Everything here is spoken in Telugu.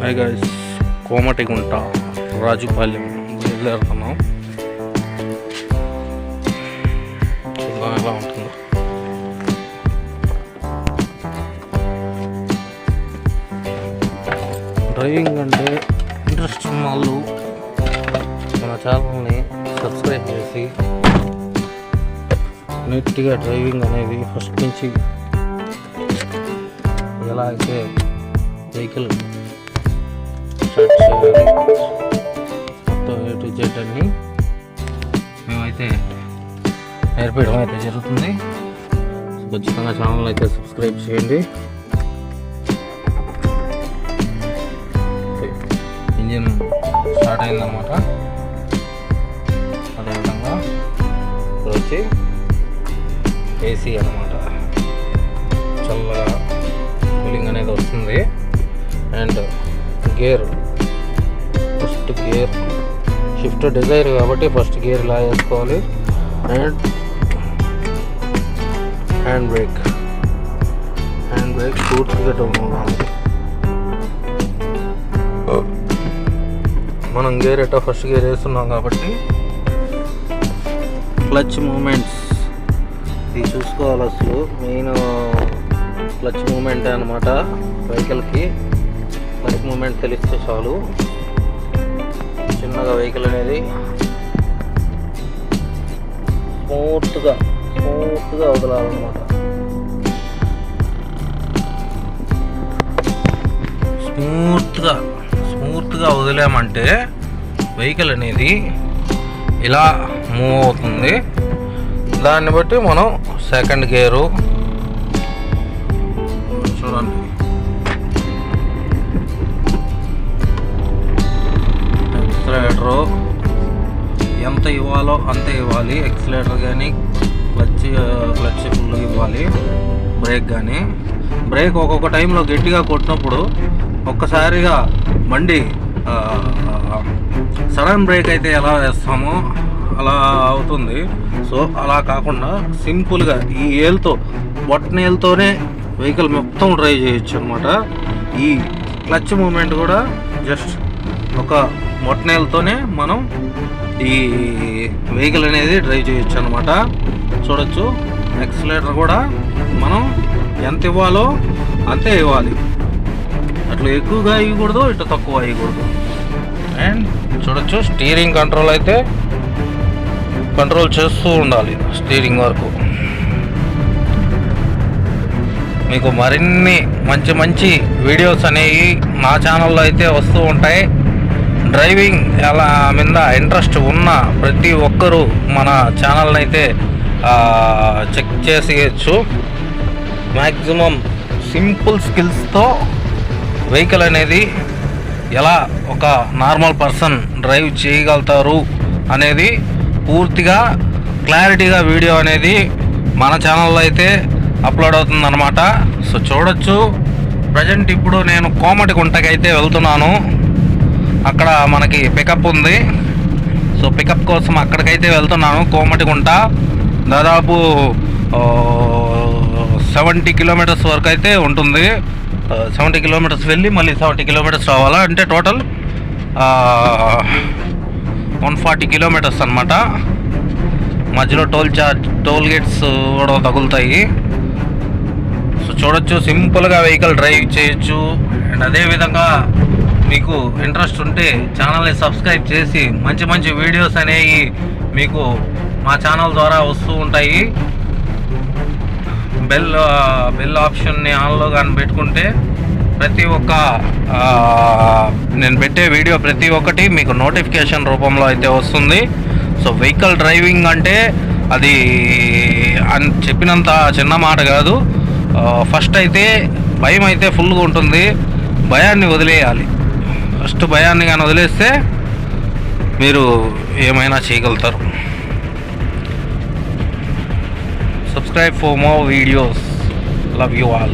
హాయ్ గైస్, కోమటిగుంట రాజుపాలెం బయలుదేరుతున్నాం. చూద్దాం ఎలా ఉంటుందో. డ్రైవింగ్ అంటే ఇంట్రెస్ట్ ఉన్న వాళ్ళు మన ఛానల్ని సబ్స్క్రైబ్ చేసి నీట్గా డ్రైవింగ్ అనేది ఫస్ట్ నుంచి ఎలా అయితే వెహికల్ స్టార్ట్ చేయాలి మొత్తం A to Z అన్ని మేమైతే నేర్పించడం అయితే జరుగుతుంది. ఖచ్చితంగా ఛానల్ అయితే సబ్స్క్రైబ్ చేయండి. ఇంజిన్ స్టార్ట్ అయిందన్నమాట. అదేవిధంగా ఇక్కడ వచ్చి AC అన్నమాట, చల్లగా కూలింగ్ అనేది వస్తుంది. And gear, first gear Swift Dzire కాబట్టి ఫస్ట్ గేర్ ఇలా వేసుకోవాలి. అండ్ హ్యాండ్ బ్రేక్ పూర్తిగా డౌన్ అవ్వాలి. మనం గేర్ ఎట్టా ఫస్ట్ గేర్ వేస్తున్నాం కాబట్టి క్లచ్ మూమెంట్స్ ఇది చూసుకోవాలి. అసలు మెయిన్ క్లచ్ మూమెంట్ అనమాట. వెహికల్కి క్లచ్ మూమెంట్ తెలిస్తే చాలు, చిన్నగా వెహికల్ అనేది స్మూత్గా వదలాలన్నమాట. స్మూత్గా వదిలామంటే వెహికల్ అనేది ఇలా మూవ్ అవుతుంది. దాన్ని బట్టి మనం సెకండ్ గేరు చూడండి, ఎక్సలేటరు ఎంత ఇవ్వాలో అంతే ఇవ్వాలి. ఎక్సలేటర్ కానీ క్లచ్ ఫుల్ ఇవ్వాలి. బ్రేక్ ఒక్కొక్క టైంలో గట్టిగా కొట్టినప్పుడు ఒక్కసారిగా బండి సడన్ బ్రేక్ అయితే ఎలా వేస్తామో అలా అవుతుంది. సో అలా కాకుండా సింపుల్గా ఈ బొట్టనేలతోనే వెహికల్ మొత్తం డ్రైవ్ చేయొచ్చు అనమాట. ఈ క్లచ్ మూమెంట్ కూడా జస్ట్ ఒక బొట్టనేలతోనే మనం ఈ వెహికల్ అనేది డ్రైవ్ చేయొచ్చు అనమాట. చూడొచ్చు, ఎక్సలేటర్ కూడా మనం ఎంత ఇవ్వాలో అంతే ఇవ్వాలి. అట్లా ఎక్కువగా ఇవ్వకూడదు, ఇట్లా తక్కువ ఇవ్వకూడదు. అండ్ చూడొచ్చు, స్టీరింగ్ కంట్రోల్ అయితే కంట్రోల్ చేస్తూ ఉండాలి స్టీరింగ్ వరకు. మీకు మరిన్ని మంచి వీడియోస్ అనేవి మా ఛానల్లో అయితే వస్తూ ఉంటాయి. డ్రైవింగ్ ఎలా మీద ఇంట్రెస్ట్ ఉన్న ప్రతి ఒక్కరూ మన ఛానల్ని అయితే చెక్ చేసేయచ్చు. మ్యాక్సిమం సింపుల్ స్కిల్స్తో వెహికల్ అనేది ఎలా ఒక నార్మల్ పర్సన్ డ్రైవ్ చేయగలుగుతారు అనేది పూర్తిగా క్లారిటీగా వీడియో అనేది మన ఛానల్లో అయితే అప్లోడ్ అవుతుంది అనమాట. సో చూడొచ్చు, ప్రజెంట్ ఇప్పుడు నేను కోమటిగుంటకి అయితే వెళ్తున్నాను. అక్కడ మనకి పికప్ ఉంది. సో పికప్ కోసం అక్కడికైతే వెళ్తున్నాను. కోమటిగుంట దాదాపు 70 కిలోమీటర్స్ వరకు అయితే ఉంటుంది. 70 కిలోమీటర్స్ వెళ్ళి మళ్ళీ 70 కిలోమీటర్స్ రావాలా, అంటే టోటల్ 140 కిలోమీటర్స్ అనమాట. మధ్యలో టోల్ గేట్స్ కూడా తగులుతాయి. సో చూడొచ్చు, సింపుల్గా వెహికల్ డ్రైవ్ చేయొచ్చు. అండ్ అదేవిధంగా మీకు ఇంట్రెస్ట్ ఉంటే ఛానల్ని సబ్స్క్రైబ్ చేసి మంచి వీడియోస్ అనేవి మీకు మా ఛానల్ ద్వారా వస్తూ ఉంటాయి. బెల్ ఆప్షన్ని ఆన్లో కానీ పెట్టుకుంటే ప్రతి ఒక్క నేను పెట్టే వీడియో ప్రతి ఒక్కటి మీకు నోటిఫికేషన్ రూపంలో అయితే వస్తుంది. సో వెహికల్ డ్రైవింగ్ అంటే అది చెప్పినంత చిన్న మాట కాదు. ఫస్ట్ అయితే భయం అయితే ఫుల్గా ఉంటుంది. భయాన్ని వదిలేయాలి. ఫస్ట్ భయాన్ని కానీ వదిలేస్తే మీరు ఏమైనా చేయగలుగుతారు. Subscribe for more videos. Love you all.